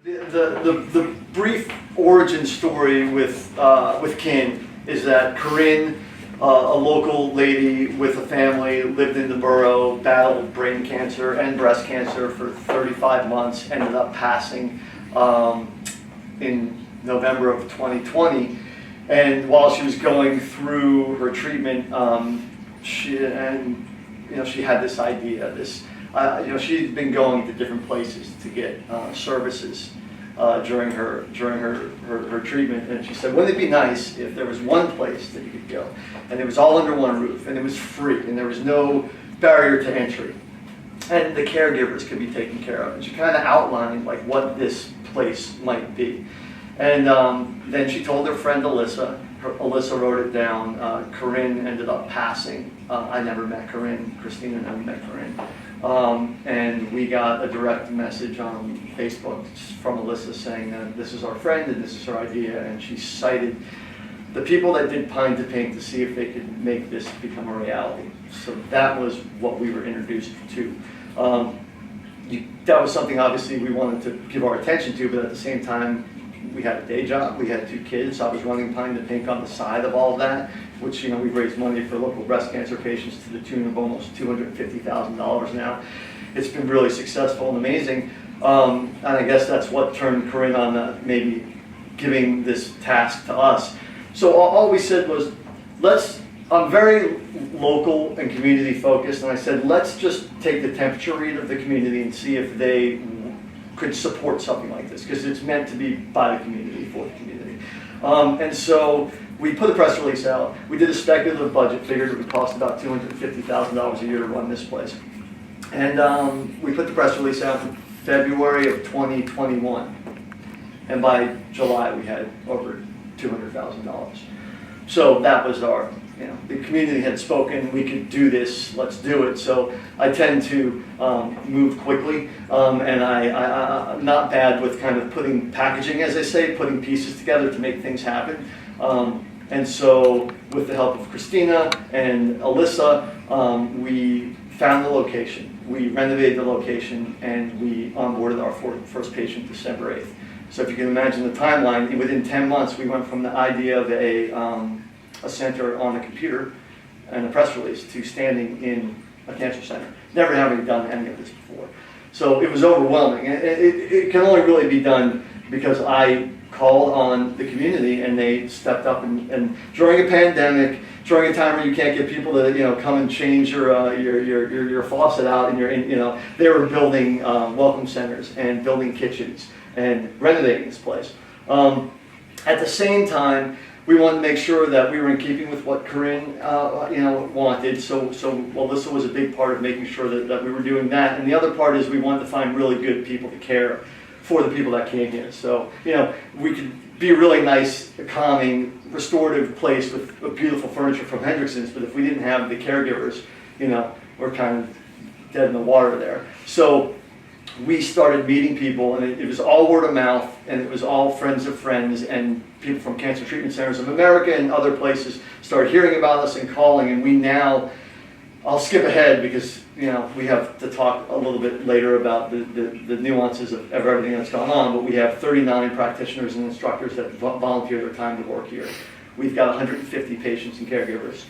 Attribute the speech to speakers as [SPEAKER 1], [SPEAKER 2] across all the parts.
[SPEAKER 1] The brief origin story with Kin is that Corinne, a local lady with a family, lived in the borough, battled brain cancer and breast cancer for 35 months, ended up passing in November of 2020. And while she was going through her treatment, she had this idea, she'd been going to different places to get services during her treatment, and she said, wouldn't it be nice if there was one place that you could go, and it was all under one roof, and it was free, and there was no barrier to entry, and the caregivers could be taken care of. And she kind of outlined like what this place might be. And then she told her friend Alyssa. Alyssa wrote it down. Corinne ended up passing. I never met Corinne. Kristina never met Corinne. And we got a direct message on Facebook from Alyssa saying that this is our friend and this is her idea. And she cited the people that did Pine to Pink to see if they could make this become a reality. So that was what we were introduced to. That was something obviously we wanted to give our attention to, but at the same time, we had a day job, we had 2 kids. I was running Pine to Pink on the side of all of that, which we've raised money for local breast cancer patients to the tune of almost $250,000 now. It's been really successful and amazing. And I guess that's what turned Corinne on maybe giving this task to us. So all we said was, I'm very local and community focused, and I said, let's just take the temperature read of the community and see if they could support something like this, because it's meant to be by the community, for the community. And so we put a press release out. We did a speculative budget, figured it would cost about $250,000 a year to run this place. And we put the press release out in February of 2021. And by July, we had over $200,000. So that was our, the community had spoken, we could do this, let's do it. So I tend to move quickly, and I'm not bad with kind of putting packaging, as I say, putting pieces together to make things happen. And so with the help of Kristina and Alyssa, we found the location, we renovated the location, and we onboarded our first patient December 8th. So if you can imagine the timeline, within 10 months, we went from the idea of a center on a computer and a press release to standing in a cancer center, never having done any of this before. So it was overwhelming. It can only really be done because I called on the community and they stepped up, and during a pandemic, during a time where you can't get people to come and change your faucet out, and they were building welcome centers and building kitchens and renovating this place. At the same time, we wanted to make sure that we were in keeping with what Corinne wanted. So Alyssa was a big part of making sure that we were doing that. And the other part is we wanted to find really good people to care for the people that came here. So we could be a really nice, calming, restorative place with beautiful furniture from Hendrickson's. But if we didn't have the caregivers, we're kind of dead in the water there. So we started meeting people, and it was all word of mouth, and it was all friends of friends, and people from Cancer Treatment Centers of America and other places started hearing about us and calling. And we now, I'll skip ahead because we have to talk a little bit later about the nuances of everything that's gone on, but we have 39 practitioners and instructors that volunteer their time to work here. We've got 150 patients and caregivers.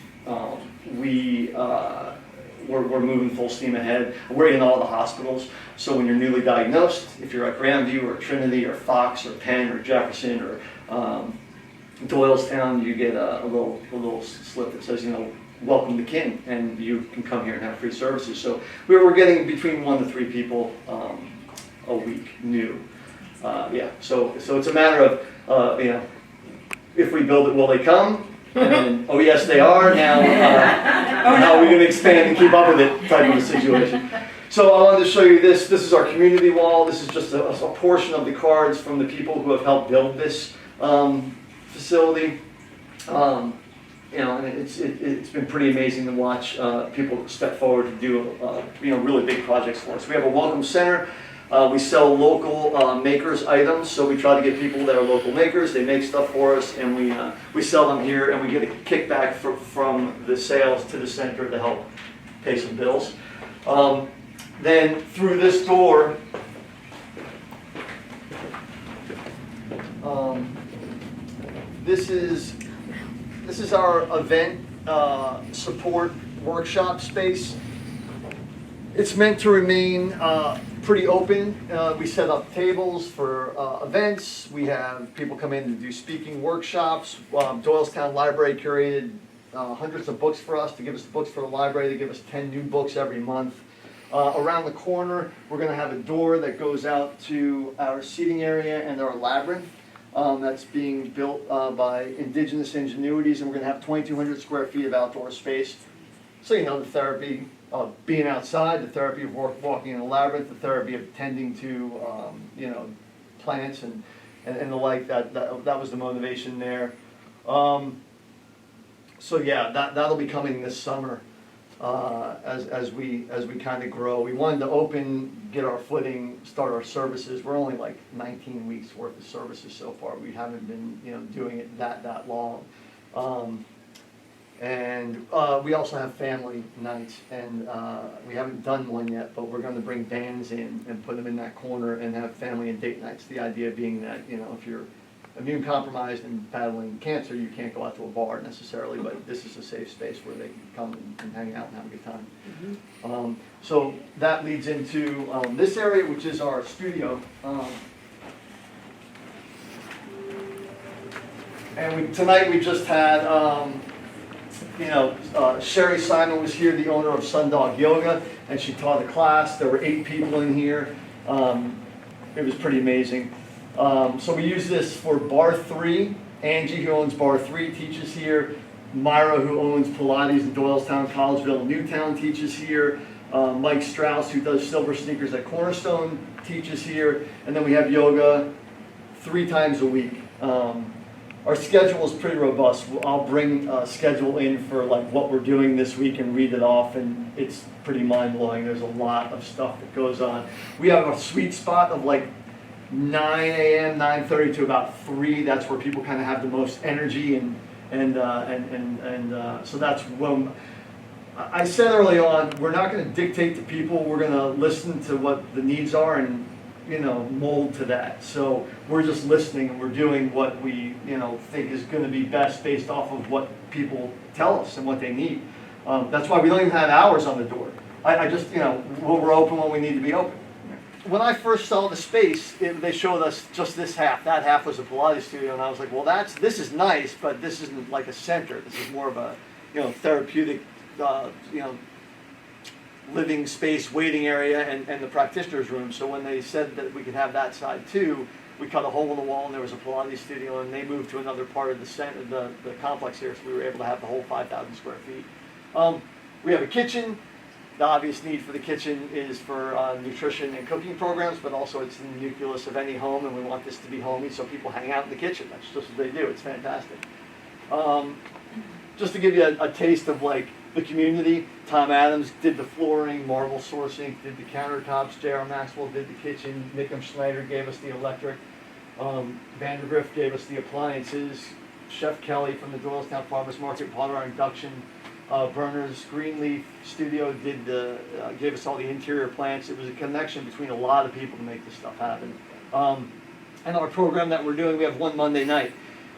[SPEAKER 1] We're moving full steam ahead. We're in all the hospitals. So when you're newly diagnosed, if you're at Grandview or Trinity or Fox or Penn or Jefferson or Doylestown, you get a little slip that says, welcome to Kin, and you can come here and have free services. So we're getting between 1 to 3 people a week new. So it's a matter of if we build it, will they come? And, oh yes, they are. Now, how are we going to expand and keep up with it type of a situation. So I wanted to show you this. This is our community wall. This is just a portion of the cards from the people who have helped build this facility. And it's been pretty amazing to watch people step forward to do really big projects for us. We have a welcome center. We sell local makers items, so we try to get people that are local makers. They make stuff for us, and we sell them here, and we get a kickback from the sales to the center to help pay some bills. Then through this door, This is our event support workshop space. It's meant to remain pretty open. We set up tables for events. We have people come in to do speaking workshops. Doylestown Library curated hundreds of books for us to give us books for the library. They give us 10 new books every month. Around the corner, we're going to have a door that goes out to our seating area and our labyrinth. That's being built by Indigenous Ingenuities, and we're going to have 2,200 square feet of outdoor space. So, you know, the therapy of being outside, the therapy of walking in a labyrinth, the therapy of tending to, you know, plants and the like, that was the motivation there. So yeah, that'll be coming this summer as we kind of grow. We wanted to get our footing, start our services. We're only like 19 weeks worth of services so far. We haven't been, you know, doing it that long. And we also have family nights, and we haven't done one yet, but we're going to bring bands in and put them in that corner and have family and date nights. The idea being that, you know, if you're immune compromised and battling cancer, you can't go out to a bar necessarily, but this is a safe space where they can come and hang out and have a good time. Mm-hmm. So that leads into this area, which is our studio. And tonight we just had, you know, Sherry Simon was here, the owner of Sundog Yoga, and she taught a class. There were 8 people in here. It was pretty amazing. So we use this for Bar 3. Angie, who owns Bar 3, teaches here. Myra, who owns Pilates in Doylestown, Collegeville, Newtown, teaches here. Mike Strauss, who does Silver Sneakers at Cornerstone, teaches here. And then we have yoga 3 times a week. Our schedule is pretty robust. I'll bring a schedule in for like what we're doing this week and read it off, and it's pretty mind-blowing. There's a lot of stuff that goes on. We have a sweet spot of like 9 a.m., 9:30 to about 3. That's where people kind of have the most energy, and so that's when I said early on, we're not going to dictate to people. We're going to listen to what the needs are and, you know, mold to that. So we're just listening, and we're doing what we, you know, think is going to be best based off of what people tell us and what they need. That's why we don't even have hours on the door. I just, you know, we're open when we need to be open. When I first saw the space, they showed us just this half. That half was a Pilates studio, and I was like, well, this is nice, but this isn't like a center. This is more of a, you know, therapeutic, you know, living space, waiting area, and the practitioner's room. So when they said that we could have that side too, we cut a hole in the wall, and there was a Pilates studio, and they moved to another part of the center, the complex here, so we were able to have the whole 5,000 square feet. We have a kitchen. The obvious need for the kitchen is for nutrition and cooking programs, but also it's the nucleus of any home, and we want this to be homey, so people hang out in the kitchen. That's just what they do. It's fantastic. Just to give you a taste of like the community, Tom Adams did the flooring, Marble Sourcing did the countertops, J.R. Maxwell did the kitchen, Nickham Schneider gave us the electric, Vandergrift gave us the appliances, Chef Kelly from the Doylestown Farmers Market bought our induction burners. Greenleaf Studio gave us all the interior plants. It was a connection between a lot of people to make this stuff happen. And our program that we're doing, we have one Monday night.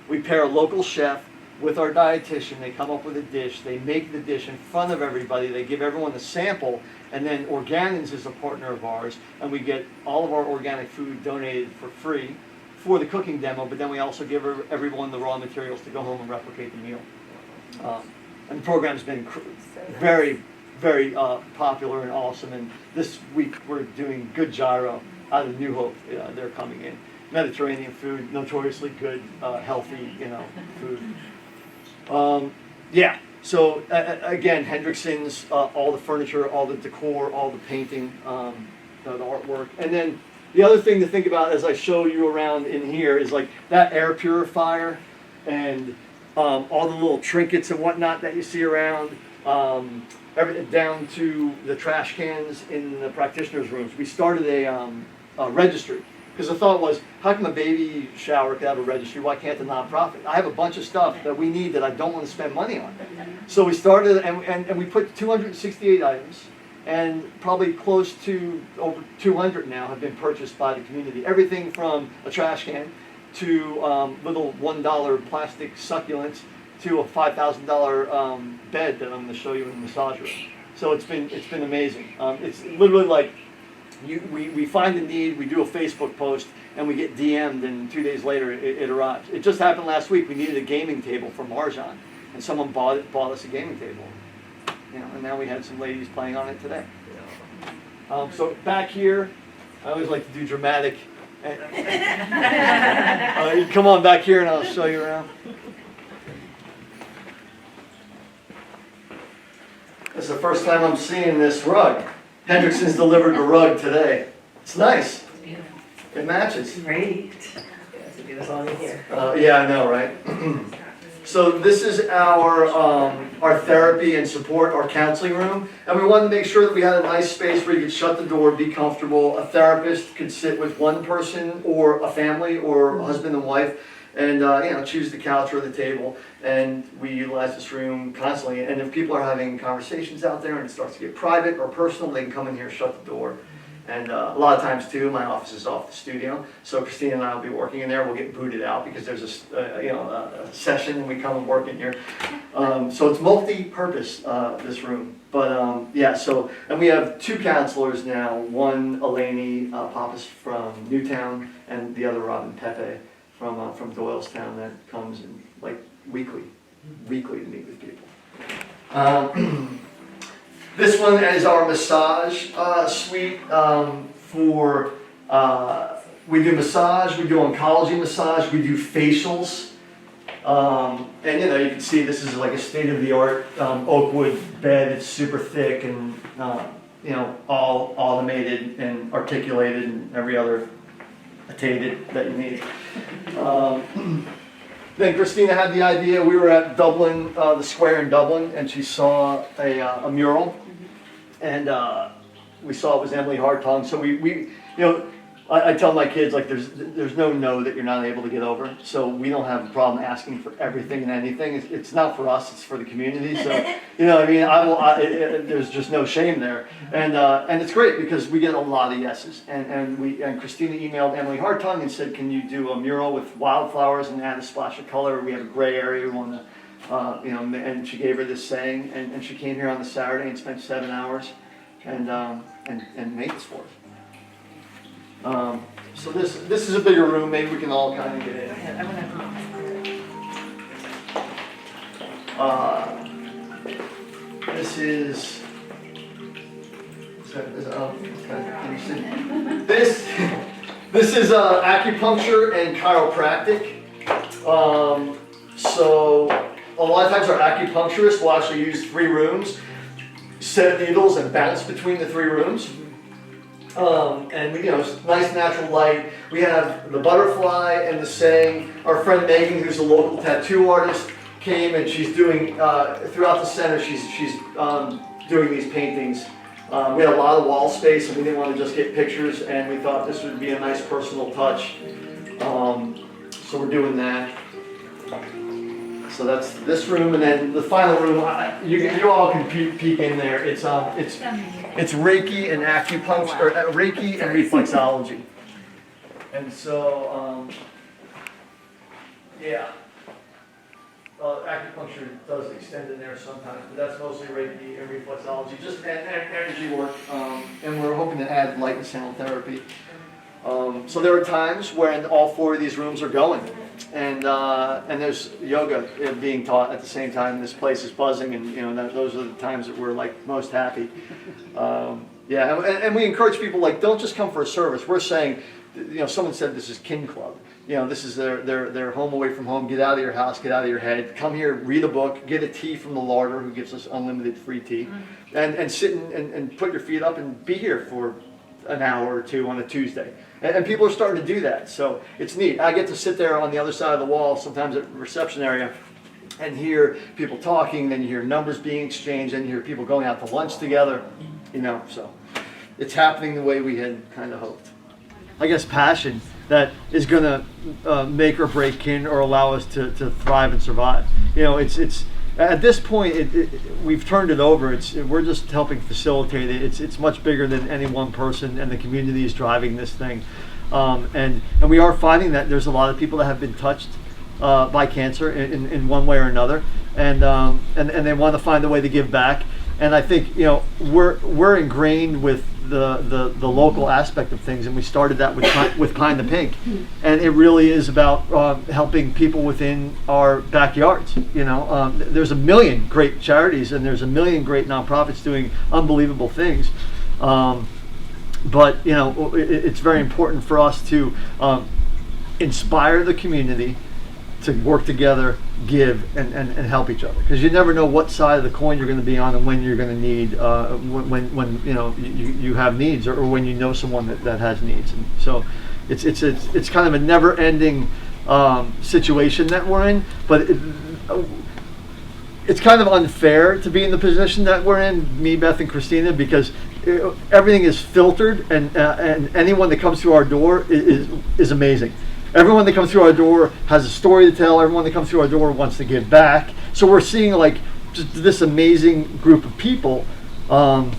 [SPEAKER 1] We pair a local chef with our dietitian. They come up with a dish. They make the dish in front of everybody. They give everyone a sample. And then Organins is a partner of ours. And we get all of our organic food donated for free for the cooking demo. But then we also give everyone the raw materials to go home and replicate the meal. And the program's been very, very popular and awesome. And this week we're doing good gyro out of New Hope. They're coming in. Mediterranean food, notoriously good, healthy, you know, food. Yeah. So again, Hendrickson's, all the furniture, all the decor, all the painting, the artwork, and then the other thing to think about as I show you around in here is like that air purifier and all the little trinkets and whatnot that you see around, everything down to the trash cans in the practitioners' rooms. We started a registry because the thought was, how come a baby shower could have a registry? Why can't the nonprofit? I have a bunch of stuff that we need that I don't want to spend money on. So we started, and we put 268 items, and probably close to over 200 now have been purchased by the community. Everything from a trash can to little $1 plastic succulents to a $5,000 bed that I'm going to show you in the massage room. So it's been amazing. It's literally like we find a need, we do a Facebook post, and we get DM'd, and 2 days later it arrives. It just happened last week. We needed a gaming table for Marjan, and someone bought us a gaming table. And now we had some ladies playing on it today. So back here, I always like to do dramatic. Come on back here and I'll show you around. This is the first time I'm seeing this rug. Hendrickson's delivered a rug today. It's nice. It matches.
[SPEAKER 2] Great. To do this all in here.
[SPEAKER 1] Yeah, I know, right? So this is our therapy and support, our counseling room, and we wanted to make sure that we had a nice space where you could shut the door, be comfortable. A therapist could sit with one person or a family or a husband and wife, and choose the couch or the table. And we utilize this room constantly. And if people are having conversations out there and it starts to get private or personal, they can come in here, shut the door. And a lot of times too, my office is off the studio, so Kristina and I will be working in there. We'll get booted out because there's a session and we come and work in here. So it's multi-purpose, this room. But and we have 2 counselors now. One, Eleni Pappas from Newtown, and the other, Robin Pepe from Doylestown, that comes in like weekly to meet with people. This one is our massage suite we do massage, we do oncology massage, we do facials. And you can see this is like a state-of-the-art oak wood bed. It's super thick and all automated and articulated and every other attated that you need. Then Kristina had the idea. We were at Dublin, the square in Dublin, and she saw a mural, and we saw it was Emily Hartung. So I tell my kids, like, there's no that you're not able to get over. So we don't have a problem asking for everything and anything. It's not for us, it's for the community. So, there's just no shame there. And it's great because we get a lot of yeses. And Kristina emailed Emily Hartung and said, can you do a mural with wildflowers and add a splash of color? We have a gray area we want to, and she gave her this saying. And she came here on the Saturday and spent 7 hours and made this for us. So this is a bigger room. Maybe we can all kind of get in. This is acupuncture and chiropractic. So a lot of times our acupuncturists will actually use 3 rooms, set needles, and bounce between the 3 rooms. And nice natural light. We have the butterfly and the saying. Our friend Megan, who's a local tattoo artist, came and she's doing throughout the center. She's doing these paintings. We had a lot of wall space, and we didn't want to just get pictures. And we thought this would be a nice personal touch. So we're doing that. So that's this room, and then the final room. You all can peek in there. It's Reiki and acupuncture, or Reiki and reflexology. And so, acupuncture does extend in there sometimes, but that's mostly Reiki and reflexology, just energy work. And we're hoping to add light and sound therapy. So there are times when all 4 of these rooms are going. And there's yoga being taught at the same time. This place is buzzing, and those are the times that we're like most happy. And we encourage people, like, don't just come for a service. We're saying, someone said this is kin club. This is their home away from home. Get out of your house, get out of your head. Come here, read a book, get a tea from the larder who gives us unlimited free tea, and sit and put your feet up and be here for an hour or 2 on a Tuesday. And people are starting to do that, so it's neat. I get to sit there on the other side of the wall, sometimes at the reception area, and hear people talking, then you hear numbers being exchanged, then you hear people going out to lunch together, so it's happening the way we had kind of hoped. I guess passion that is going to make or break kin or allow us to thrive and survive. It's at this point, we've turned it over. We're just helping facilitate it. It's much bigger than any one person, and the community is driving this thing. And we are finding that there's a lot of people that have been touched by cancer in one way or another, and they want to find a way to give back. And I think, you know, we're ingrained with the local aspect of things, and we started that with Kind to Pink, and it really is about helping people within our backyards. You know, there's a million great charities and there's a million great nonprofits doing unbelievable things, but you know, it's very important for us to inspire the community to work together, give, and help each other, because you never know what side of the coin you're going to be on and when you're going to need when you know you have needs, or when you know someone that has needs. And so it's kind of a never-ending situation that we're in, but it's kind of unfair to be in the position that we're in, me, Beth, and Kristina, because everything is filtered, and anyone that comes through our door is amazing. Everyone that comes through our door has a story to tell. Everyone that comes through our door wants to give back. So we're seeing like just this amazing group of people, and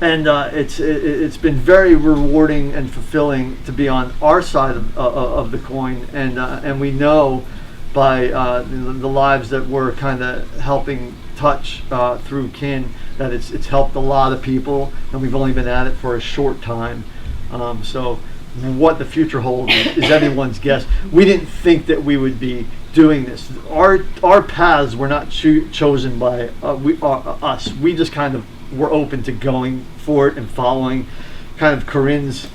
[SPEAKER 1] it's been very rewarding and fulfilling to be on our side of the coin, and we know by the lives that we're kind of helping touch through Kin that it's helped a lot of people, and we've only been at it for a short time. So what the future holds is anyone's guess. We didn't think that we would be doing this. Our paths were not chosen by us. We just kind of were open to going for it and following. Kind of Corinne's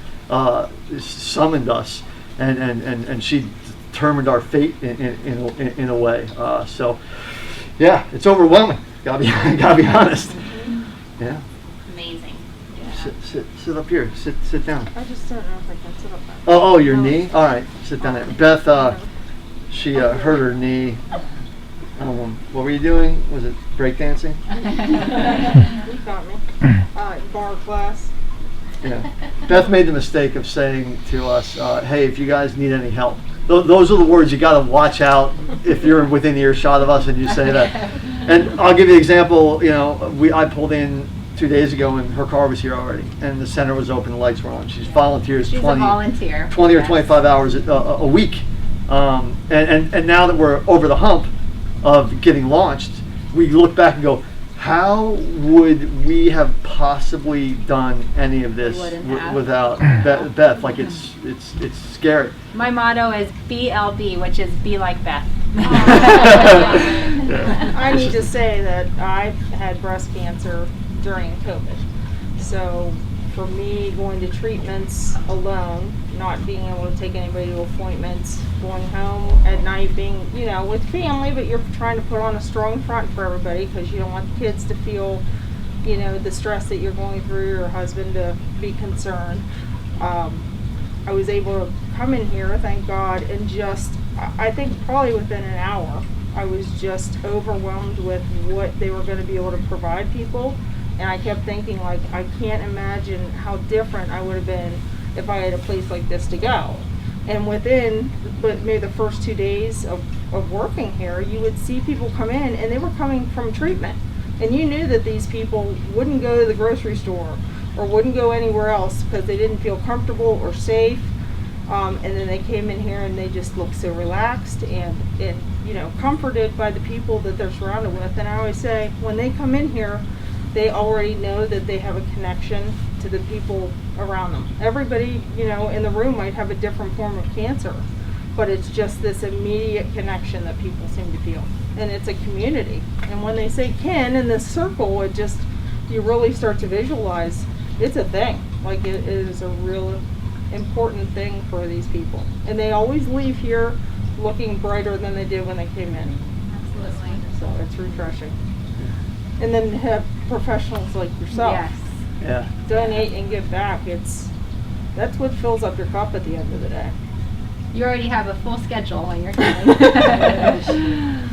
[SPEAKER 1] summoned us, and she determined our fate in a way. So yeah, it's overwhelming. Gotta be honest. Yeah.
[SPEAKER 3] Amazing.
[SPEAKER 1] Sit up here. Sit down.
[SPEAKER 4] I just don't know if I can sit up there.
[SPEAKER 1] Oh, your knee? All right, sit down there. Beth, she hurt her knee. What were you doing? Was it breakdancing?
[SPEAKER 4] You got me. Bar class.
[SPEAKER 1] Yeah. Beth made the mistake of saying to us, hey, if you guys need any help. Those are the words you got to watch out if you're within earshot of us and you say that. And I'll give you an example. You know, I pulled in 2 days ago and her car was here already, and the center was open, the lights were on. She's volunteers
[SPEAKER 3] She's
[SPEAKER 1] 20
[SPEAKER 3] a volunteer.
[SPEAKER 1] 20 or 25 hours a week. And now that we're over the hump of getting launched, we look back and go, how would we have possibly done any of this without Beth? Like it's scary.
[SPEAKER 3] My motto is BLB, which is be like Beth.
[SPEAKER 4] I need to say that I had breast cancer during COVID. So for me, going to treatments alone, not being able to take anybody to appointments, going home at night, being, you know, with family, but you're trying to put on a strong front for everybody because you don't want the kids to feel, you know, the stress that you're going through, your husband to be concerned. I was able to come in here, thank God, and just, I think probably within an hour, I was just overwhelmed with what they were going to be able to provide people. And I kept thinking, like, I can't imagine how different I would have been if I had a place like this to go. And within, but maybe the first 2 days of working here, you would see people come in, and they were coming from treatment. And you knew that these people wouldn't go to the grocery store or wouldn't go anywhere else because they didn't feel comfortable or safe. And then they came in here and they just looked so relaxed and you know, comforted by the people that they're surrounded with. And I always say, when they come in here, they already know that they have a connection to the people around them. Everybody, you know, in the room might have a different form of cancer, but it's just this immediate connection that people seem to feel. And it's a community. And when they say kin in this circle, it just, you really start to visualize it's a thing. Like it is a real important thing for these people. And they always leave here looking brighter than they did when they came in.
[SPEAKER 3] Absolutely.
[SPEAKER 4] So it's refreshing. And then to have professionals like yourself
[SPEAKER 3] Yes.
[SPEAKER 4] donate and give back, that's what fills up your cup at the end of the day.
[SPEAKER 3] You already have a full schedule when you're coming.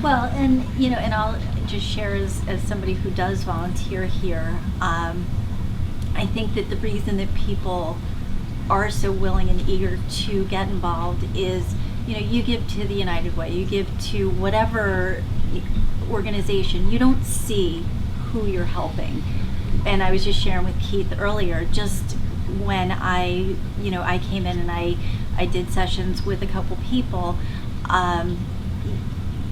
[SPEAKER 5] Well, and you know, and I'll just share as somebody who does volunteer here, I think that the reason that people are so willing and eager to get involved is, you know, you give to the United Way, you give to whatever organization, you don't see who you're helping. And I was just sharing with Keith earlier, just when I came in and I did sessions with a couple people,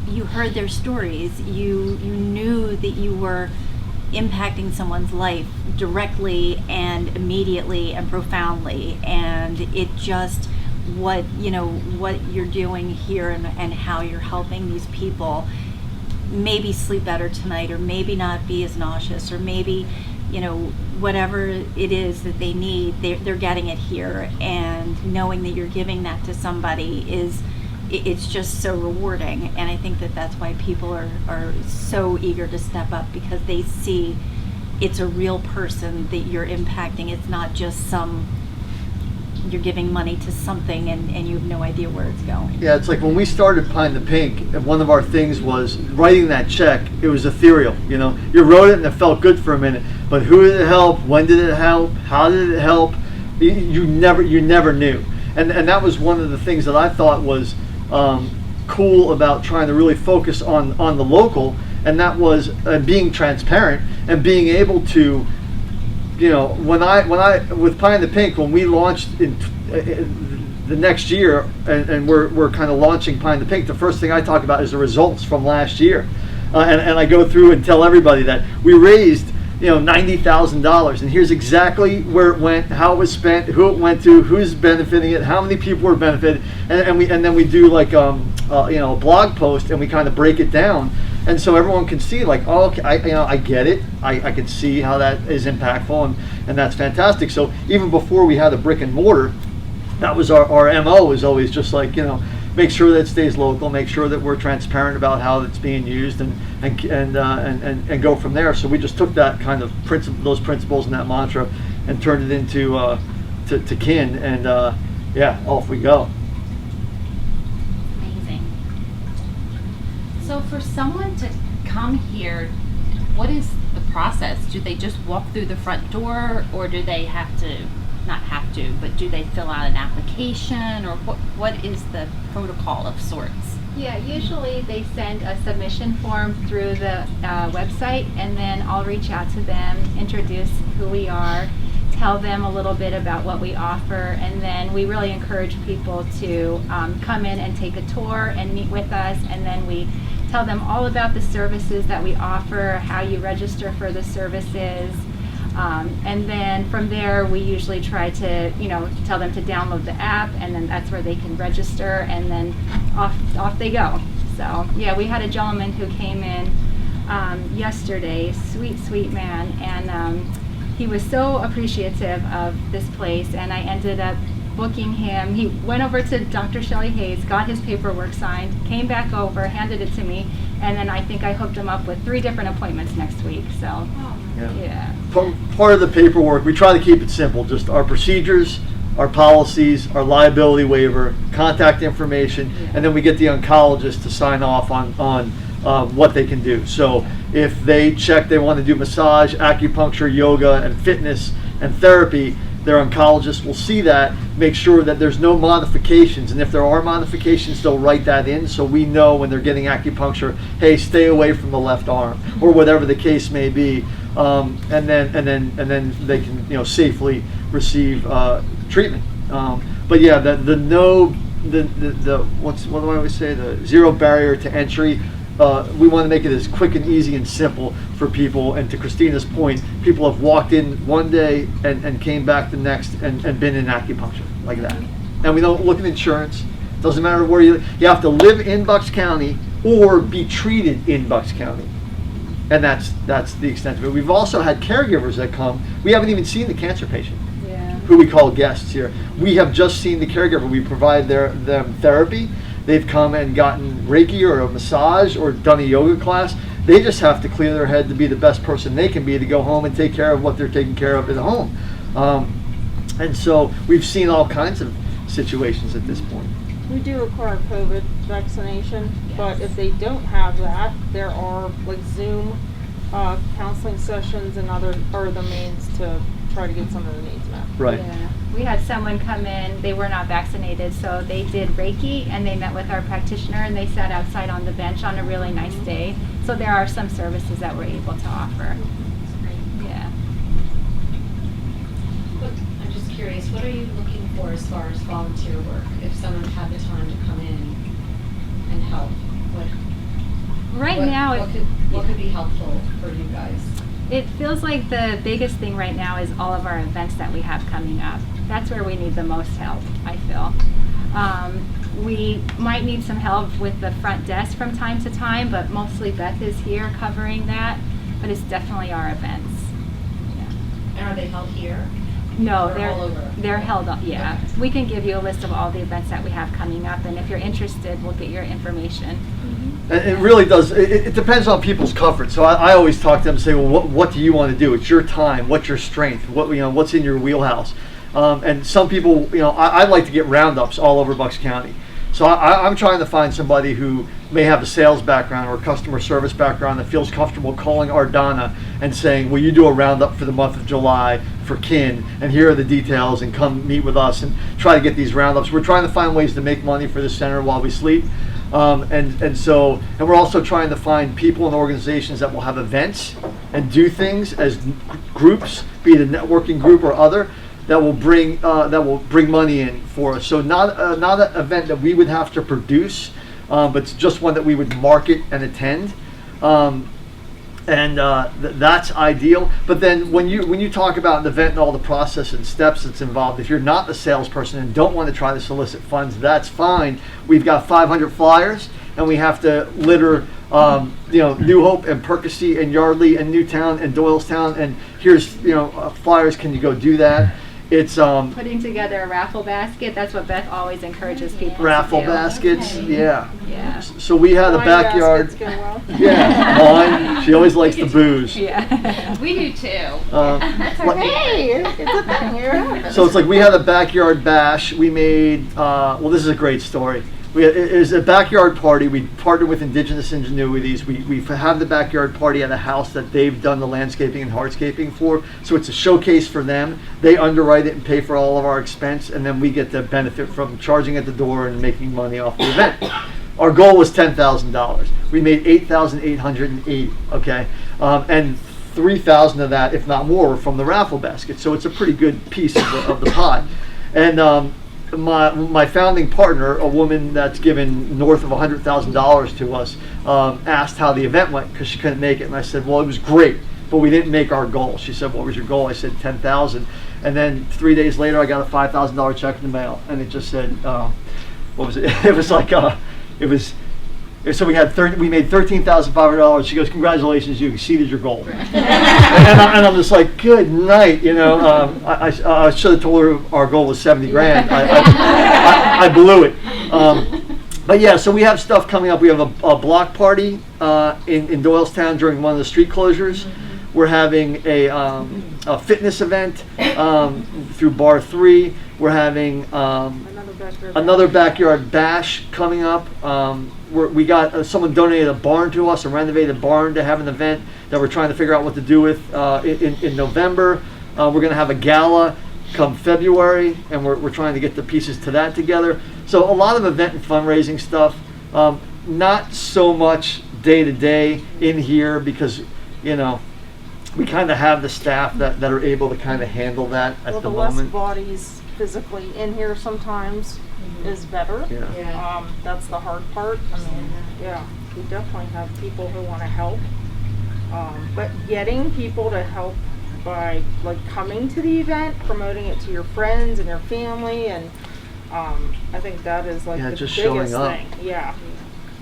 [SPEAKER 5] you heard their stories. You knew that you were impacting someone's life directly and immediately and profoundly, and it just what you're doing here and how you're helping these people maybe sleep better tonight, or maybe not be as nauseous, or maybe whatever it is that they need, they're getting it here, and knowing that you're giving that to somebody it's just so rewarding. And I think that that's why people are so eager to step up, because they see it's a real person that you're impacting. It's not just you're giving money to something and you have no idea where it's going.
[SPEAKER 1] Yeah, it's like when we started Pine the Pink, one of our things was writing that check. It was ethereal, You wrote it and it felt good for a minute, but who did it help? When did it help? How did it help? You never knew. And that was one of the things that I thought was cool about trying to really focus on the local, and that was being transparent and being able to, when I with Pine the Pink, when we launched in the next year, and we're kind of launching Pine the Pink, the first thing I talk about is the results from last year, and I go through and tell everybody that we raised $90,000, and here's exactly where it went, how it was spent, who it went to, who's benefiting it, how many people were benefited, and then we do like a blog post, and we kind of break it down, and so everyone can see like, oh, okay, I get it, I can see how that is impactful, and that's fantastic. So even before we had a brick and mortar, that was our MO, was always just like, make sure that it stays local, make sure that we're transparent about how it's being used, and go from there. So we just took that kind of those principles and that mantra and turned it into to kin, and off we go.
[SPEAKER 3] Amazing. So for someone to come here, what is the process? Do they just walk through the front door, or do they but do they fill out an application, or what is the protocol of sorts?
[SPEAKER 6] Yeah, usually they send a submission form through the website, and then I'll reach out to them, introduce who we are, tell them a little bit about what we offer, and then we really encourage people to come in and take a tour and meet with us, and then we tell them all about the services that we offer, how you register for the services. And then from there, we usually try to, tell them to download the app, and then that's where they can register, and then off they go. So yeah, we had a gentleman who came in yesterday, sweet man, and he was so appreciative of this place, and I ended up booking him. He went over to Dr. Shelley Hayes, got his paperwork signed, came back over, handed it to me, and then I think I hooked him up with 3 different appointments next week. So yeah.
[SPEAKER 1] Part of the paperwork, we try to keep it simple, just our procedures, our policies, our liability waiver, contact information, and then we get the oncologist to sign off on what they can do. So if they check they want to do massage, acupuncture, yoga, and fitness and therapy, their oncologist will see that, make sure that there's no modifications, and if there are modifications, they'll write that in, so we know when they're getting acupuncture, hey, stay away from the left arm, or whatever the case may be, and then they can safely receive treatment. But yeah, what do I always say? The zero barrier to entry. We want to make it as quick and easy and simple for people. And to Kristina's point, people have walked in one day and came back the next and been in acupuncture like that. And we don't look at insurance. Doesn't matter where you have to live in Bucks County or be treated in Bucks County. And that's the extent of it. We've also had caregivers that come. We haven't even seen the cancer patient, who we call guests here. We have just seen the caregiver. We provide them therapy. They've come and gotten Reiki or a massage or done a yoga class. They just have to clear their head to be the best person they can be, to go home and take care of what they're taking care of at home. And so we've seen all kinds of situations at this point.
[SPEAKER 4] We do require COVID vaccination, but if they don't have that, there are like Zoom counseling sessions and other means to try to get some of the needs met.
[SPEAKER 1] Right.
[SPEAKER 6] Yeah. We had someone come in, they were not vaccinated, so they did Reiki, and they met with our practitioner, and they sat outside on the bench on a really nice day. So there are some services that we're able to offer. Yeah.
[SPEAKER 2] I'm just
[SPEAKER 7] for as far as volunteer work? If someone had the time to come in and help,
[SPEAKER 6] Right now,
[SPEAKER 7] what could be helpful for you guys?
[SPEAKER 6] it feels like the biggest thing right now is all of our events that we have coming up. That's where we need the most help, I feel. We might need some help with the front desk from time to time, but mostly Beth is here covering that. But it's definitely our events.
[SPEAKER 7] And are they held here?
[SPEAKER 6] No,
[SPEAKER 7] Or
[SPEAKER 6] they're
[SPEAKER 7] all over?
[SPEAKER 6] they're held up. Yeah,
[SPEAKER 7] Okay.
[SPEAKER 6] we can give you a list of all the events that we have coming up, and if you're interested, we'll get your information.
[SPEAKER 1] And it really does. It depends on people's comfort. So I always talk to them and say, well, what do you want to do? It's your time. What's your strength? What's in your wheelhouse? And some people, I like to get roundups all over Bucks County. So I'm trying to find somebody who may have a sales background or a customer service background that feels comfortable calling Ardana and saying, will you do a roundup for the month of July for kin? And here are the details, and come meet with us and try to get these roundups. We're trying to find ways to make money for the center while we sleep. And we're also trying to find people and organizations that will have events and do things as groups, be it a networking group or other, that will bring money in for us. So not an event that we would have to produce, but it's just one that we would market and attend. That's ideal. But then when you talk about an event and all the process and steps that's involved, if you're not a salesperson and don't want to try to solicit funds, that's fine. We've got 500 flyers, and we have to litter, New Hope and Percy and Yardley and Newtown and Doylestown, and here's flyers. Can you go do that? It's
[SPEAKER 6] Putting together a raffle basket. That's what Beth always encourages people
[SPEAKER 1] raffle
[SPEAKER 6] to do.
[SPEAKER 1] baskets. Yeah.
[SPEAKER 6] Yeah.
[SPEAKER 1] So we had a
[SPEAKER 4] Wine
[SPEAKER 1] backyard.
[SPEAKER 4] baskets go well.
[SPEAKER 1] Yeah, wine. She always likes the booze.
[SPEAKER 6] Yeah.
[SPEAKER 3] We do too.
[SPEAKER 4] Hey, it's a thing. Here it happens.
[SPEAKER 1] So it's like we had a backyard bash. We made, this is a great story. It was a backyard party. We partnered with Indigenous Ingenuities. We have the backyard party at a house that they've done the landscaping and hardscaping for. So it's a showcase for them. They underwrite it and pay for all of our expense, and then we get the benefit from charging at the door and making money off the event. Our goal was $10,000. We made $8,880. Okay, and 3,000 of that, if not more, were from the raffle basket. So it's a pretty good piece of the pie. And my founding partner, a woman that's given north of $100,000 to us, asked how the event went because she couldn't make it, and I said, well, it was great, but we didn't make our goal. She said, what was your goal? I said, 10,000. And then 3 days later, I got a $5,000 check in the mail, and it just said, what was it? It was like so we made $13,500. She goes, congratulations, you exceeded your goal. and I'm just like, good night. I should have told her our goal was 70 grand. I blew it. But yeah, so we have stuff coming up. We have a block party in Doylestown during one of the street closures. We're having a fitness event through Bar 3. We're having another backyard bash coming up. We got someone donated a barn to us, a renovated barn, to have an event that we're trying to figure out what to do with in November. We're going to have a gala come February, and we're trying to get the pieces to that together. So a lot of event and fundraising stuff. Not so much day to day in here because we kind of have the staff that are able to kind of handle that at the
[SPEAKER 4] less
[SPEAKER 1] moment.
[SPEAKER 4] bodies physically in here sometimes is better.
[SPEAKER 1] Yeah.
[SPEAKER 4] That's the hard part. I mean, yeah, we definitely have people who want to help. But getting people to help by coming to the event, promoting it to your friends and your family, and I think that is the
[SPEAKER 1] just
[SPEAKER 4] biggest
[SPEAKER 1] showing up.
[SPEAKER 4] thing. Yeah.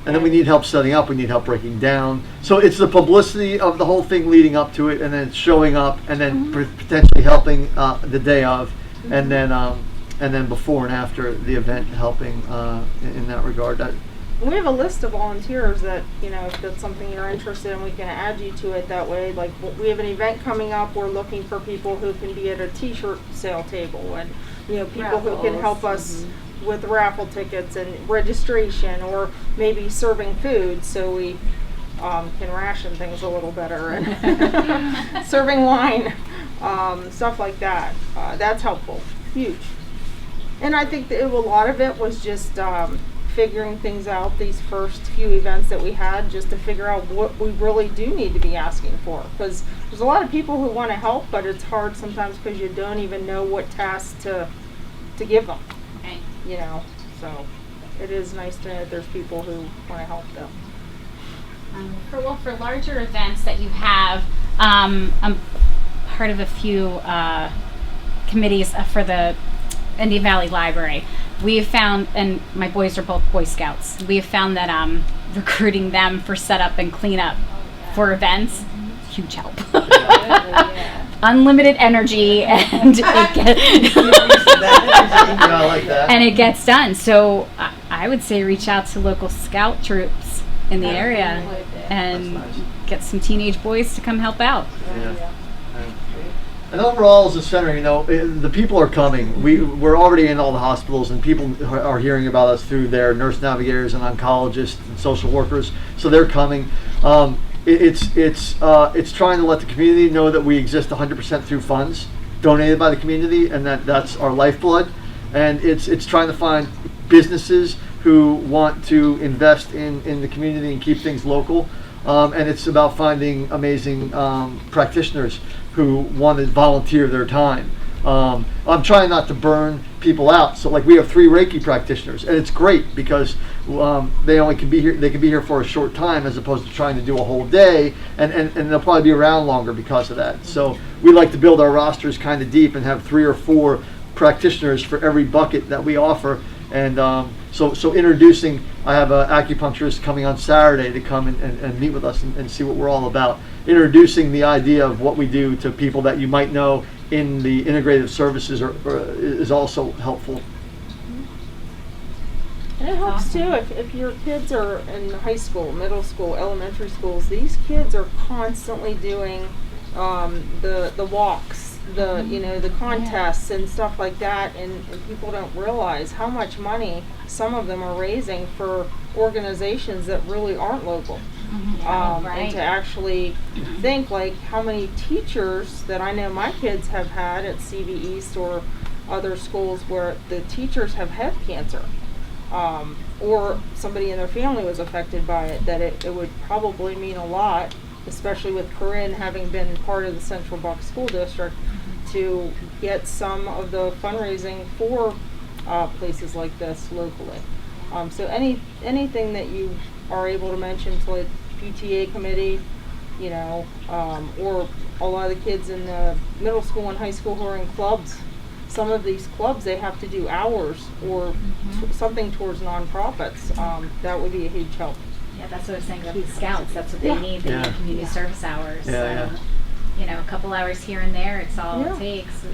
[SPEAKER 1] And then we need help setting up, we need help breaking down. So it's the publicity of the whole thing leading up to it, and then showing up, and then potentially helping the day of, and then before and after the event helping in that regard.
[SPEAKER 4] We have a list of volunteers that, if that's something you're interested in, we can add you to it that way. Like, we have an event coming up, we're looking for people who can be at a t-shirt sale table, and, people who can help us with raffle tickets and registration, or maybe serving food so we can ration things a little better, and serving wine, stuff like that. That's helpful, huge. And I think that a lot of it was just figuring things out, these first few events that we had, just to figure out what we really do need to be asking for. Because there's a lot of people who want to help, but it's hard sometimes because you don't even know what tasks to to give them,
[SPEAKER 3] Right.
[SPEAKER 4] you know, so it is nice to know that there's people who want to help them.
[SPEAKER 3] For larger events that you have, I'm part of a few committees for the Indian Valley Library. We have found, and my boys are both Boy Scouts, we have found that recruiting them for setup and cleanup for events, huge help. Unlimited energy, and
[SPEAKER 1] I like that.
[SPEAKER 3] and it gets done. So I would say reach out to local scout troops in the area and
[SPEAKER 1] That's nice.
[SPEAKER 3] get some teenage boys to come help out.
[SPEAKER 1] Yeah. And overall, as a center, you know, the people are coming. We're already in all the hospitals, and people are hearing about us through their nurse navigators and oncologists and social workers. So they're coming. It's trying to let the community know that we exist 100% through funds donated by the community, and that's our lifeblood. And it's trying to find businesses who want to invest in the community and keep things local. And it's about finding amazing practitioners who want to volunteer their time. I'm trying not to burn people out. So like we have 3 Reiki practitioners, and it's great because they can be here for a short time as opposed to trying to do a whole day, and they'll probably be around longer because of that. So we like to build our rosters kind of deep and have 3 or 4 practitioners for every bucket that we offer. And so introducing, I have an acupuncturist coming on Saturday to come and meet with us and see what we're all about. Introducing the idea of what we do to people that you might know in the integrative services is also helpful.
[SPEAKER 4] And it helps too if your kids are in high school, middle school, elementary schools. These kids are constantly doing the walks, the contests and stuff like that, and people don't realize how much money some of them are raising for organizations that really aren't local. And to actually think like how many teachers that I know my kids have had at CV East or other schools where the teachers have had cancer, or somebody in their family was affected by it, that it would probably mean a lot, especially with Corinne having been part of the Central Bucks School District, to get some of the fundraising for places like this locally. So anything that you are able to mention to like PTA committee, or a lot of the kids in the middle school and high school who are in clubs. Some of these clubs, they have to do hours or something towards nonprofits. That would be a huge help.
[SPEAKER 6] Yeah, that's what I was saying about the scouts. That's what they need. They need community service hours.
[SPEAKER 1] Yeah,
[SPEAKER 6] A couple hours here and there, it's all
[SPEAKER 4] Yeah.
[SPEAKER 6] it takes.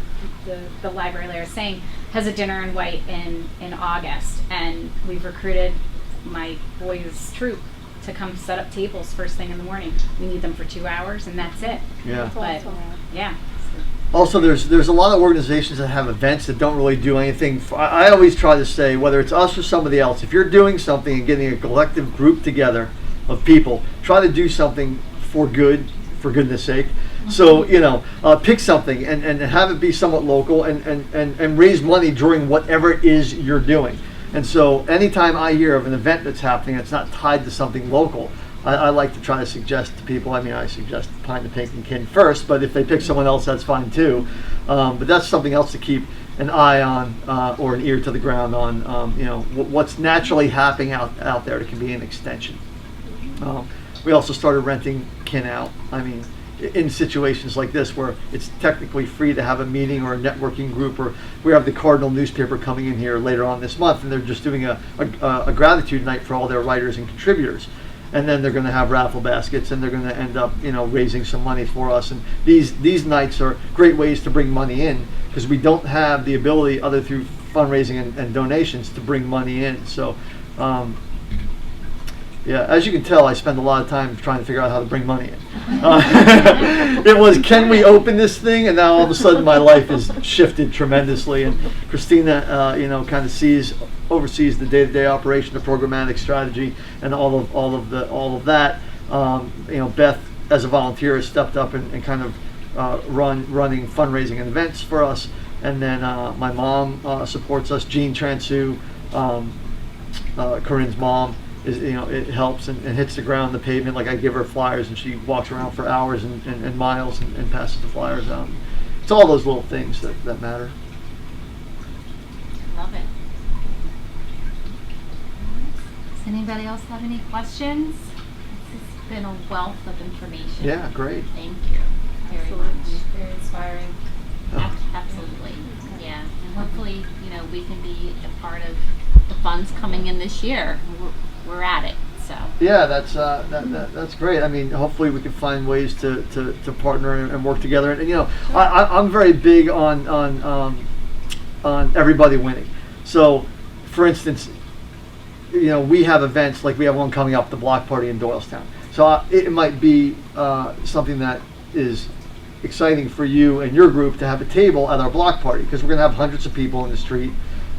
[SPEAKER 6] The library, like I was saying, has a dinner in white in August, and we've recruited my boys' troop to come set up tables first thing in the morning. We need them for 2 hours, and that's it.
[SPEAKER 1] Yeah.
[SPEAKER 6] But yeah.
[SPEAKER 1] Also, there's a lot of organizations that have events that don't really do anything. I always try to say, whether it's us or somebody else, if you're doing something and getting a collective group together of people, try to do something for goodness sake. So, pick something and have it be somewhat local and raise money during whatever it is you're doing. And so anytime I hear of an event that's happening that's not tied to something local, I like to try to suggest to people, I suggest Pine to Pink and Kin first, but if they pick someone else, that's fine too. But that's something else to keep an eye on, or an ear to the ground on, what's naturally happening out there that can be an extension. We also started renting Kin out. In situations like this where it's technically free to have a meeting or a networking group, or we have the Cardinal newspaper coming in here later on this month, and they're just doing a gratitude night for all their writers and contributors. And then they're going to have raffle baskets, and they're going to end up, raising some money for us. And these nights are great ways to bring money in, because we don't have the ability, other through fundraising and donations, to bring money in. So, as you can tell, I spend a lot of time trying to figure out how to bring money in. It was, can we open this thing? And now all of a sudden my life has shifted tremendously. And Kristina, kind of oversees the day-to-day operation, the programmatic strategy, and all of that. Beth, as a volunteer, has stepped up and kind of running fundraising and events for us. And then my mom supports us. Jean Transu, Corinne's mom, it helps and hits the ground, the pavement. Like I give her flyers and she walks around for hours and miles and passes the flyers out. It's all those little things that matter.
[SPEAKER 3] Does anybody else have any questions? This has been a wealth of information.
[SPEAKER 1] Yeah, great.
[SPEAKER 3] Thank you very much.
[SPEAKER 7] Very inspiring.
[SPEAKER 3] Absolutely, yeah. And hopefully, we can be a part of the funds coming in this year. We're at it, so.
[SPEAKER 1] Yeah, that's great. I mean, hopefully we can find ways to partner and work together. And I'm very big on everybody winning. So, for instance, we have events like we have one coming up, the block party in Doylestown. So it might be something that is exciting for you and your group to have a table at our block party, because we're going to have hundreds of people in the street.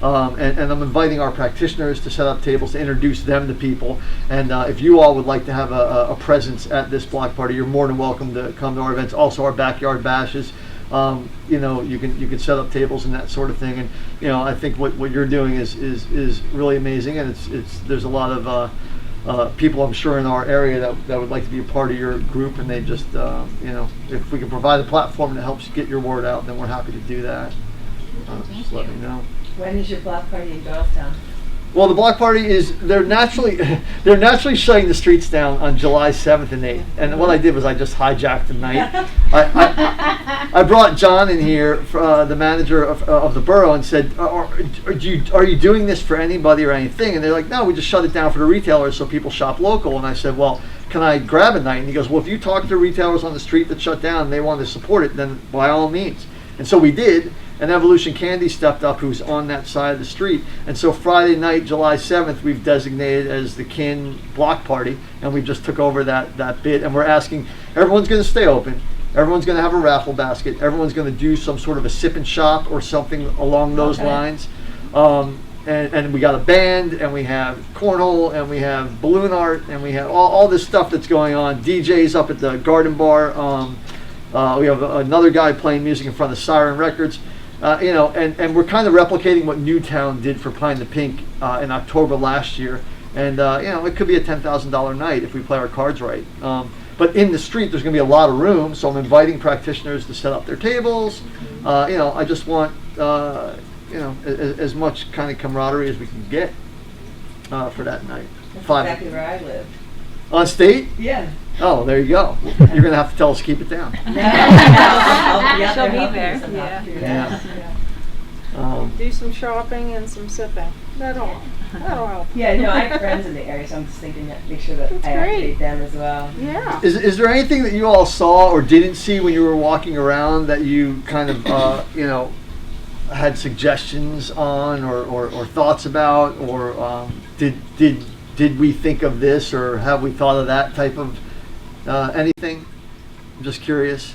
[SPEAKER 1] And I'm inviting our practitioners to set up tables to introduce them to people. And if you all would like to have a presence at this block party, you're more than welcome to come to our events. Also, our backyard bashes. You can set up tables and that sort of thing. And I think what you're doing is really amazing. And there's a lot of people, I'm sure, in our area that would like to be a part of your group. And they just if we can provide a platform that helps get your word out, then we're happy to do that. Just let me know.
[SPEAKER 2] When is your block party in Doylestown?
[SPEAKER 1] Well, the block party they're naturally shutting the streets down on July 7th and 8th. And what I did was I just hijacked the night. I brought John in here, the manager of the borough, and said, are you doing this for anybody or anything? And they're like, no, we just shut it down for the retailers so people shop local. And I said, well, can I grab a night? And he goes, well, if you talk to retailers on the street that shut down and they want to support it, then by all means. And so we did. And Evolution Candy stepped up, who's on that side of the street. And so Friday night, July 7th, we've designated as the Kin Block Party, and we just took over that bit. And we're asking, everyone's going to stay open. Everyone's going to have a raffle basket. Everyone's going to do some sort of a sip and shop or something along those lines. And we got a band, and we have cornhole, and we have balloon art, and we have all this stuff that's going on. DJs up at the Garden Bar. We have another guy playing music in front of Siren Records. And we're kind of replicating what Newtown did for Pine the Pink in October last year. And, it could be a $10,000 night if we play our cards right. But in the street, there's going to be a lot of room, so I'm inviting practitioners to set up their tables. I just want, as much kind of camaraderie as we can get for that night.
[SPEAKER 2] That's exactly where I lived.
[SPEAKER 1] On State?
[SPEAKER 2] Yeah.
[SPEAKER 1] Oh, there you go. You're going to have to tell us to keep it down.
[SPEAKER 2] She'll be there.
[SPEAKER 1] Yeah.
[SPEAKER 4] Do some shopping and some sipping. That'll help.
[SPEAKER 2] Yeah, no, I have friends in the area, so I'm just thinking that make sure that
[SPEAKER 4] That's
[SPEAKER 2] I
[SPEAKER 4] great.
[SPEAKER 2] update them as well.
[SPEAKER 4] Yeah.
[SPEAKER 1] Is there anything that you all saw or didn't see when you were walking around that you kind of, had suggestions on or thoughts about, or did we think of this, or have we thought of that type of anything? I'm just curious.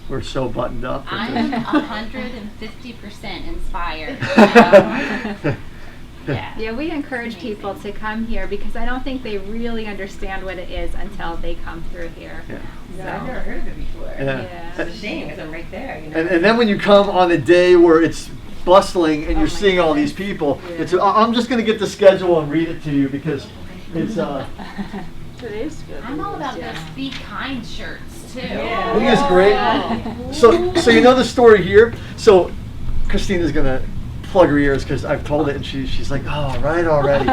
[SPEAKER 1] We're so buttoned up.
[SPEAKER 3] I'm 150% inspired.
[SPEAKER 6] Yeah, we encourage people to come here because I don't think they really understand what it is until they come through here.
[SPEAKER 1] Yeah.
[SPEAKER 2] No, I've never heard of it before.
[SPEAKER 1] Yeah.
[SPEAKER 2] It's a shame because I'm right there.
[SPEAKER 1] And then when you come on a day where it's bustling and you're seeing all these people, I'm just going to get the schedule and read it to you because it's
[SPEAKER 4] Today's good.
[SPEAKER 3] I'm all about those Be Kind shirts too.
[SPEAKER 2] Yeah.
[SPEAKER 1] I think it's great. So you know the story here. So Kristina's gonna plug her ears because I've told it, and she's like, oh, right already.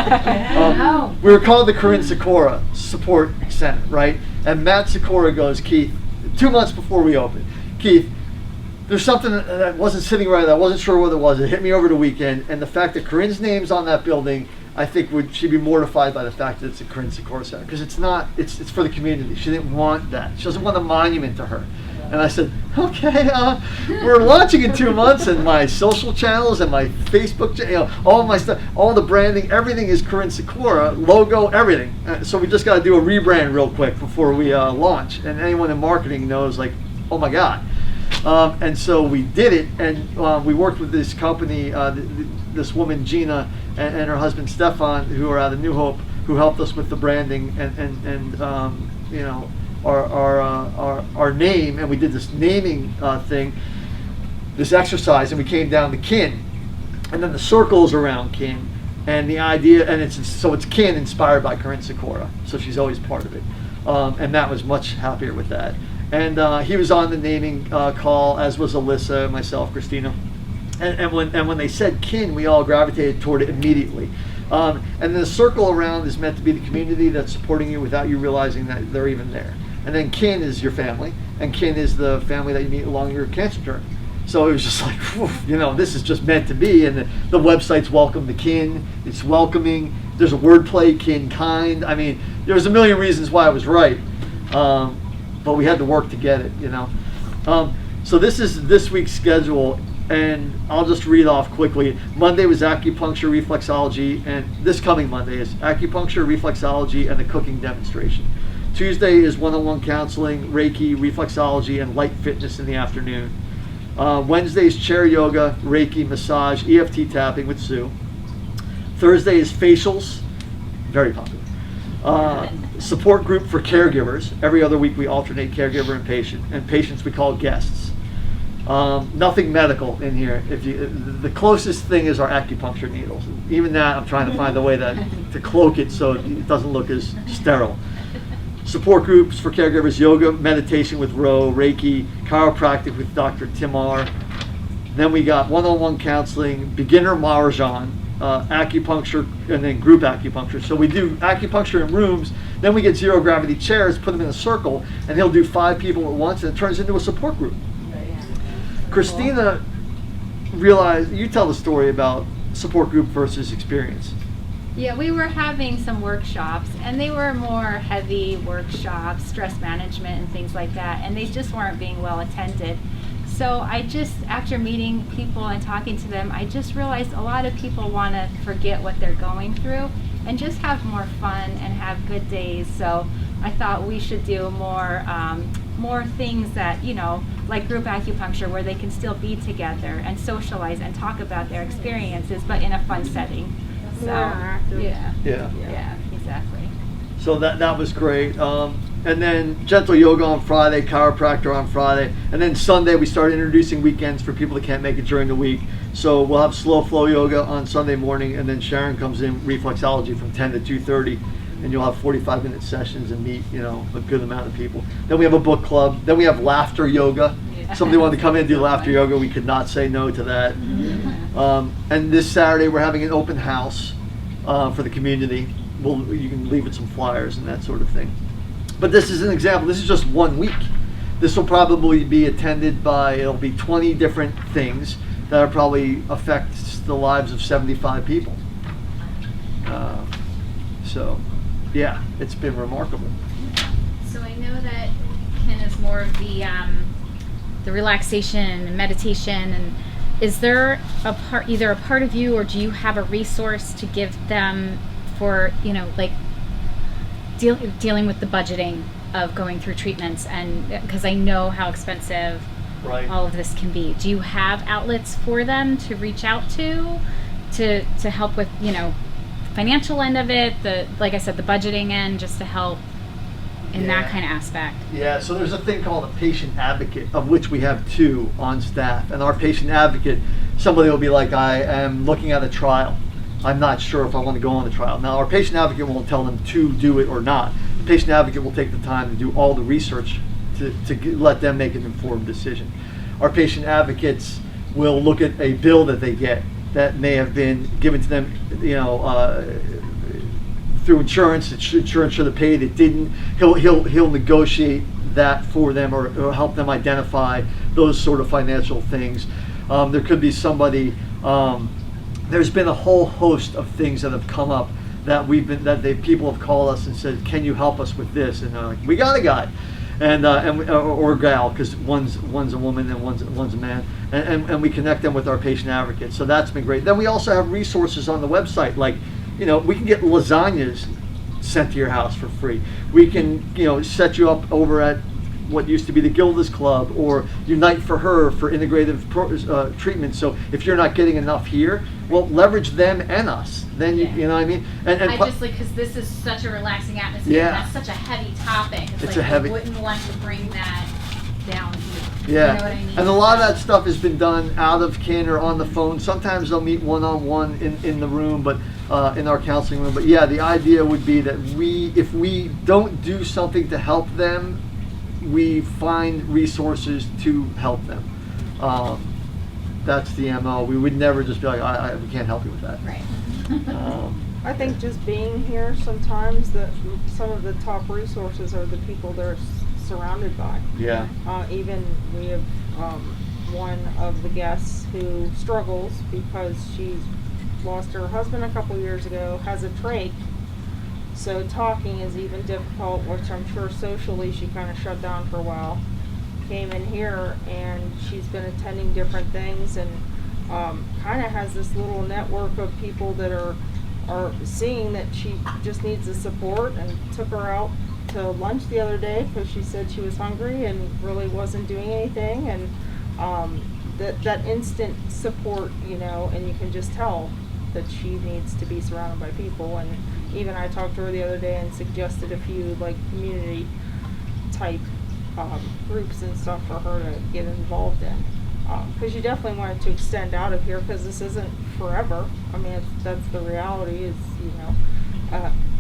[SPEAKER 1] We were called the Corinne Sikora Support Center, right? And Matt Sikora goes, Keith, 2 months before we opened, Keith, there's something that wasn't sitting right. I wasn't sure what it was. It hit me over the weekend, and the fact that Corinne's name's on that building, I think she'd be mortified by the fact that it's a Corinne Sikora Center, because it's not. It's for the community. She didn't want that. She doesn't want a monument to her. And I said, okay, we're launching in 2 months, and my social channels and my Facebook, all my stuff, all the branding, everything is Corinne Sikora, logo, everything. So we just got to do a rebrand real quick before we launch. And anyone in marketing knows, like, oh my God. And so we did it, and we worked with this company, this woman Gina and her husband Stefan, who are out of New Hope, who helped us with the branding and our name, and we did this naming thing, this exercise, and we came down to Kin, and then the circles around Kin, and the idea, and it's Kin inspired by Corinne Sikora, so she's always part of it, and Matt was much happier with that. And he was on the naming call, as was Alyssa, myself, Kristina. And when they said kin, we all gravitated toward it immediately. And the circle around is meant to be the community that's supporting you without you realizing that they're even there. And then kin is your family, and kin is the family that you meet along your cancer journey. So it was just like, whew, this is just meant to be. And the website's welcome to kin. It's welcoming. There's a wordplay, kin kind. I mean, there's a million reasons why I was right. But we had to work to get it, So this is this week's schedule, and I'll just read off quickly. Monday was acupuncture, reflexology, and this coming Monday is acupuncture, reflexology, and the cooking demonstration. Tuesday is one-on-one counseling, Reiki, reflexology, and light fitness in the afternoon. Wednesday is chair yoga, Reiki, massage, EFT tapping with Sue. Thursday is facials, very popular. Support group for caregivers. Every other week we alternate caregiver and patient, and patients we call guests. Nothing medical in here. The closest thing is our acupuncture needles. Even that, I'm trying to find a way to cloak it so it doesn't look as sterile. Support groups for caregivers: yoga, meditation with Ro, Reiki, chiropractic with Dr. Timar. Then we got one-on-one counseling, beginner Maharajan, acupuncture, and then group acupuncture. So we do acupuncture in rooms, then we get zero gravity chairs, put them in a circle, and he'll do 5 people at once, and it turns into a support group. Kristina realized, you tell the story about support group versus experience.
[SPEAKER 6] Yeah, we were having some workshops, and they were more heavy workshops, stress management and things like that, and they just weren't being well attended. So I just, after meeting people and talking to them, I just realized a lot of people want to forget what they're going through and just have more fun and have good days. So I thought we should do more things that, like group acupuncture, where they can still be together and socialize and talk about their experiences, but in a fun setting. So, yeah, exactly.
[SPEAKER 1] So that was great. And then gentle yoga on Friday, chiropractor on Friday, and then Sunday we started introducing weekends for people that can't make it during the week. So we'll have slow flow yoga on Sunday morning, and then Sharon comes in reflexology from 10 to 2:30, and you'll have 45-minute sessions and meet a good amount of people. Then we have a book club. Then we have laughter yoga. Somebody wanted to come in and do laughter yoga. We could not say no to that. And this Saturday we're having an open house for the community. You can leave it some flyers and that sort of thing. But this is an example. This is just 1 week. This will probably be attended by, it'll be 20 different things that will probably affect the lives of 75 people. So, yeah, it's been remarkable.
[SPEAKER 8] So I know that Ken is more of the relaxation and meditation, and is there either a part of you, or do you have a resource to give them for, like dealing with the budgeting of going through treatments? And because I know how expensive all of this can be, do you have outlets for them to reach out to help with, financial end of it, like I said, the budgeting end, just to help in that kind of aspect?
[SPEAKER 1] Yeah, so there's a thing called a patient advocate, of which we have 2 on staff. And our patient advocate, somebody will be like, I am looking at a trial. I'm not sure if I want to go on the trial. Now, our patient advocate won't tell them to do it or not. The patient advocate will take the time to do all the research to let them make an informed decision. Our patient advocates will look at a bill that they get that may have been given to them, through insurance. Insurance should have paid. It didn't. He'll negotiate that for them, or help them identify those sort of financial things. There could be somebody. There's been a whole host of things that have come up that people have called us and said, "Can you help us with this?" And they're like, "We got a guy," or gal, because one's a woman and one's a man, and we connect them with our patient advocates. So that's been great. Then we also have resources on the website, like we can get lasagnas sent to your house for free. We can set you up over at what used to be the Gilda's Club, or Unite for Her for integrative treatment. So if you're not getting enough here, well, leverage them and us. Then you know what I mean. And
[SPEAKER 8] I just because this is such a relaxing atmosphere.
[SPEAKER 1] Yeah.
[SPEAKER 8] And that's such a heavy topic. It's
[SPEAKER 1] heavy.
[SPEAKER 8] I wouldn't want to bring that down here.
[SPEAKER 1] Yeah,
[SPEAKER 8] You know what I mean?
[SPEAKER 1] and a lot of that stuff has been done out of kin or on the phone. Sometimes they'll meet one-on-one in the room, but in our counseling room. But yeah, the idea would be that if we don't do something to help them, we find resources to help them. that's the MO. We would never just be like, we can't help you with that.
[SPEAKER 8] Right.
[SPEAKER 4] I think just being here sometimes some of the top resources are the people they're surrounded by.
[SPEAKER 1] Yeah.
[SPEAKER 4] Even we have one of the guests who struggles because she's lost her husband a couple years ago, has a trach, so talking is even difficult, which I'm sure socially she kind of shut down for a while. Came in here and she's been attending different things and kind of has this little network of people that are seeing that she just needs the support, and took her out to lunch the other day because she said she was hungry and really wasn't doing anything, and that instant support, and you can just tell that she needs to be surrounded by people. And even I talked to her the other day and suggested a few like community type groups and stuff for her to get involved in, because you definitely wanted to extend out of here, because this isn't forever. I mean, that's the reality is,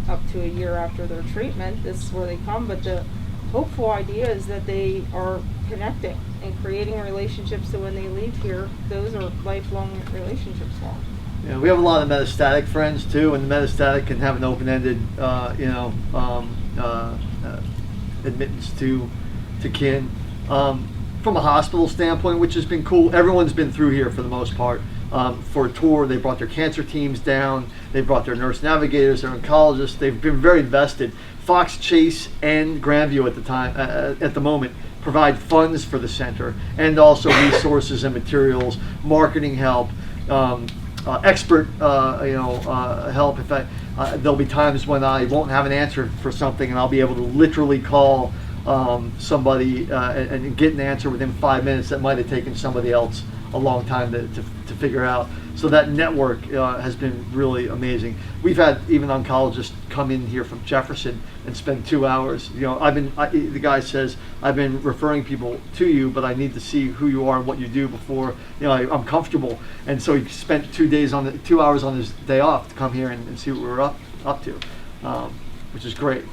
[SPEAKER 4] up to a year after their treatment, this is where they come. But the hopeful idea is that they are connecting and creating relationships, so when they leave here, those are lifelong relationships for them.
[SPEAKER 1] Yeah, we have a lot of metastatic friends too, and the metastatic can have an open-ended, admittance to kin. From a hospital standpoint, which has been cool, everyone's been through here for the most part. For a tour, they brought their cancer teams down, they brought their nurse navigators, their oncologists. They've been very invested. Fox Chase and Grandview at the moment provide funds for the center, and also resources and materials, marketing help, expert help. If there'll be times when I won't have an answer for something, and I'll be able to literally call somebody and get an answer within 5 minutes that might have taken somebody else a long time to figure out. So that network has been really amazing. We've had even oncologists come in here from Jefferson and spend 2 hours. The guy says, I've been referring people to you, but I need to see who you are and what you do before I'm comfortable. And so he spent 2 hours on his day off to come here and see what we were up to, which is great.